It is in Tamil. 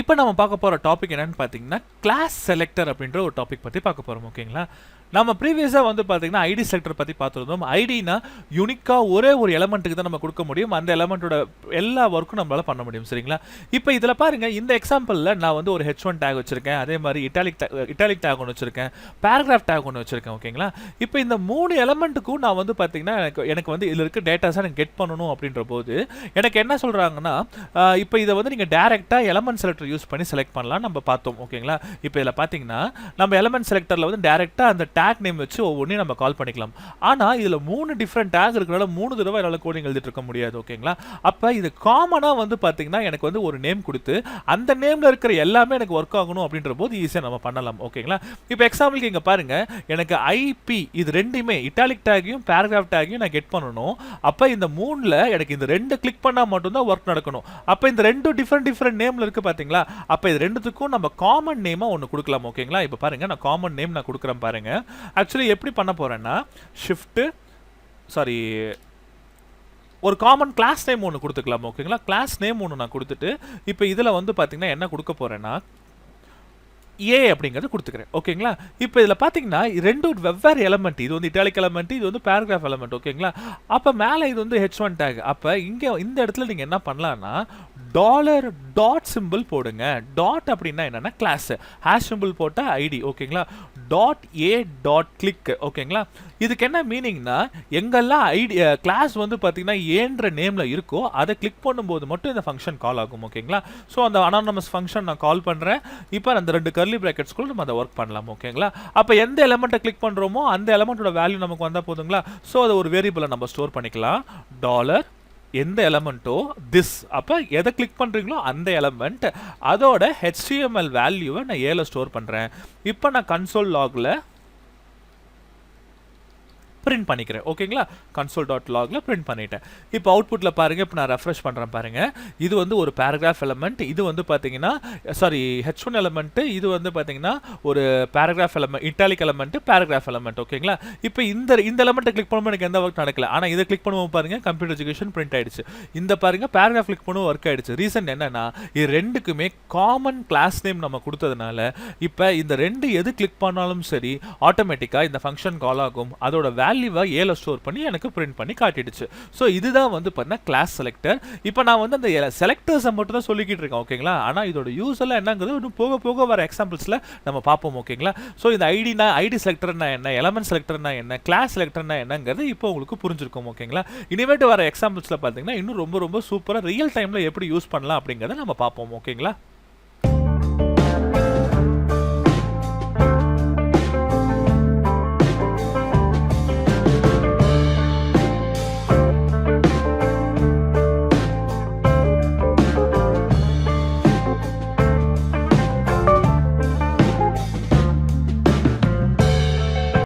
இப்போ நம்ம பார்க்க போகிற டாபிக் என்னன்னு பார்த்தீங்கன்னா கிளாஸ் செலக்டர் அப்படின்ற ஒரு டாபிக் பற்றி பார்க்க போகிறோம். ஓகேங்களா, நம்ம ப்ரீவியஸாக வந்து பார்த்தீங்கன்னா ஐடி செலக்டர் பற்றி பார்த்துருந்தோம். ஐடினா யூனிக்காக ஒரே ஒரு எலமெண்ட்டுக்கு தான் நம்ம கொடுக்க முடியும், அந்த எலமெண்ட்டோட எல்லா ஒர்க்கும் நம்மளால் பண்ண முடியும். சரிங்களா, இப்போ இதில் பாருங்கள், இந்த எக்ஸாம்பிளில் நான் வந்து ஒரு H1 டேக் வச்சுருக்கேன், அதே மாதிரி இட்டாலிக் டேக் ஒன்று வச்சுருக்கேன், பேராகிராஃப் டேக் ஒன்று வச்சுருக்கேன். ஓகேங்களா, இப்போ இந்த 3 எலமெண்ட்டுக்கும் நான் வந்து பார்த்தீங்கன்னா எனக்கு வந்து இதில் இருக்க டேட்டாஸை எனக்கு கெட் பண்ணணும் அப்படின்ற போது எனக்கு என்ன சொல்கிறாங்கன்னா, இப்போ இதை வந்து நீங்கள் டேரெக்டாக எலமெண்ட் செலக்டர் யூஸ் பண்ணி செலக்ட் பண்ணலாம் நம்ம பார்த்தோம். ஓகேங்களா, இப்போ இதில் பார்த்தீங்கன்னா நம்ம எலமெண்ட் செலக்டரில் வந்து டேரெக்டாக அந்த டேக் நேம் வச்சு ஒவ்வொன்றையும் நம்ம கால் பண்ணிக்கலாம். ஆனால் இதில் 3 டிஃப்ரெண்ட் டேக் இருக்கிறனால 3 தடவை என்னால் கோடிங் எழுதிட்டு இருக்க முடியாது. ஓகேங்களா, அப்போ இது காமனாக வந்து பார்த்தீங்கன்னா எனக்கு வந்து ஒரு நேம் கொடுத்து அந்த நேமில் இருக்கிற எல்லாமே எனக்கு ஒர்க் ஆகணும் அப்படின்ற போது ஈஸியாக நம்ம பண்ணலாம். ஓகேங்களா, இப்போ எக்ஸாம்பிளுக்கு இங்கே பாருங்கள், எனக்கு ஐபி இது ரெண்டுமே இட்டாலிக் டேக்கையும் பேராகிராஃப் டேக்கையும் நான் கெட் பண்ணணும். அப்போ இந்த 3ல் எனக்கு இந்த 2 கிளிக் பண்ணால் மட்டும்தான் ஒர்க் நடக்கணும். அப்போ இந்த 2 டிஃப்ரெண்ட் நேமில் இருக்குது பார்த்தீங்களா, அப்போ இது ரெண்டுத்துக்கும் நம்ம காமன் நேமாக ஒன்று கொடுக்கலாம். ஓகேங்களா, இப்போ பாருங்கள், நான் காமன் நேம் நான் கொடுக்குறேன் பாருங்கள். ஆக்சுவலி எப்படி பண்ண போகிறேன்னா ஒரு காமன் கிளாஸ் நேம் ஒன்று கொடுத்துக்கலாம். ஓகேங்களா, கிளாஸ் நேம் ஒன்று நான் கொடுத்துட்டு இப்போ இதில் வந்து பார்த்தீங்கன்னா என்ன கொடுக்க போகிறேன்னா ஏ அப்படிங்கிறது கொடுத்துக்கிறேன். ஓகேங்களா, இப்போ இதில் பார்த்தீங்கன்னா 2 வெவ்வேறு எலமெண்ட், இது வந்து இட்டாலிக் எலமெண்ட், இது வந்து பேராகிராஃப் எலமெண்ட். ஓகேங்களா, அப்போ மேலே இது வந்து H1 டேக். அப்போ இங்கே இந்த இடத்துல நீங்கள் என்ன பண்ணலான்னா டாட் சிம்பிள் போடுங்க. டாட் அப்படின்னா என்னன்னா கிளாஸ், ஹேஷ் சிம்பிள் போட்ட ஐடி. ஓகேங்களா, டாட் ஏ டாட் கிளிக். ஓகேங்களா, இதுக்கு என்ன மீனிங்னா எங்கெல்லாம் ஐடி கிளாஸ் வந்து பார்த்தீங்கன்னா ஏன்ற நேமில் இருக்கோ அதை கிளிக் பண்ணும்போது மட்டும் இந்த ஃபங்க்ஷன் கால் ஆகும். ஓகேங்களா, ஸோ அந்த அனானமஸ் ஃபங்க்ஷன் நான் கால் பண்ணுறேன். இப்போ அந்த 2 கர்லி பிராக்கெட்ஸ்குள்ள நம்ம அதை ஒர்க் பண்ணலாம். ஓகேங்களா, அப்போ எந்த எலமெண்ட்டை கிளிக் பண்ணுறோமோ அந்த எலமெண்ட்டோட வேல்யூ நமக்கு வந்தால் போதுங்களா. ஸோ அதை ஒரு வேரியபிளை நம்ம ஸ்டோர் பண்ணிக்கலாம். டாலர் எந்த எலமெண்ட்டோ திஸ், அப்போ எதை கிளிக் பண்ணுறீங்களோ அந்த எலமெண்ட் அதோட HTML வேல்யூவை நான் ஏல ஸ்டோர் பண்ணுறேன். இப்போ நான் கன்சோல் லாகில் பிரிண்ட் பண்ணிக்கிறேன். ஓகேங்களா, கன்சோல் டாட் லாகில் பிரிண்ட் பண்ணிட்டேன். இப்போ அவுட்புட்டில் பாருங்கள், இப்போ நான் ரெஃப்ரெஷ் பண்ணுறேன் பாருங்கள், இது வந்து ஒரு பேராகிராஃப் எலமெண்ட், இது வந்து பார்த்தீங்கன்னா H1 எலமெண்ட், இது வந்து பார்த்தீங்கன்னா ஒரு paragraph element, italic element, paragraph element. ஓகேங்களா, இப்போ இந்த எலமெண்ட்டை கிளிக் பண்ணும்போது எனக்கு எந்த ஒர்க் நடக்கல. ஆனால் இதை கிளிக் பண்ணுவோம் பாருங்கள், கம்ப்யூட்டர் எஜுகேஷன் பிரிண்ட் ஆயிடுச்சு. இந்த பாருங்கள் பேராகிராஃப் கிளிக் பண்ணுவோம் ஒர்க் ஆயிடுச்சு. ரீசன் என்னன்னா இது ரெண்டுக்குமே காமன் கிளாஸ் நேம் நம்ம கொடுத்ததுனால இப்போ இந்த 2 எது கிளிக் பண்ணாலும் சரி ஆட்டோமேட்டிக்காக இந்த ஃபங்க்ஷன் கால் ஆகும். அதோட வேல்யூவை ஏல ஸ்டோர் பண்ணி எனக்கு பிரிண்ட் பண்ணி காட்டிடுச்சு. ஸோ இதுதான் வந்து பார்த்தீங்கன்னா கிளாஸ் செலக்டர். இப்போ நான் வந்து அந்த செலக்டர்ஸை மட்டும் தான் சொல்லிக்கிட்டு இருக்கேன். ஓகேங்களா, ஆனால் இதோட யூஸ் எல்லாம் என்னங்கிறது இன்னும் போக போக வர எக்ஸாம்பிள்ஸில் நம்ம பார்ப்போம். ஓகேங்களா, ஸோ இந்த ஐடி செலக்டர்னா என்ன, எலமெண்ட் செலக்டர்னா என்ன, கிளாஸ் செலக்டர்னா என்னங்கிறது இப்போ உங்களுக்கு புரிஞ்சிருக்கும். ஓகேங்களா, இனிமேட்டு வர எக்ஸாம்பிள்ஸில் பார்த்தீங்கன்னா இன்னும் ரொம்ப ரொம்ப சூப்பராக ரியல் டைமில் எப்படி யூஸ் பண்ணலாம் அப்படிங்கிறத நம்ம பார்ப்போம். ஓகேங்களா.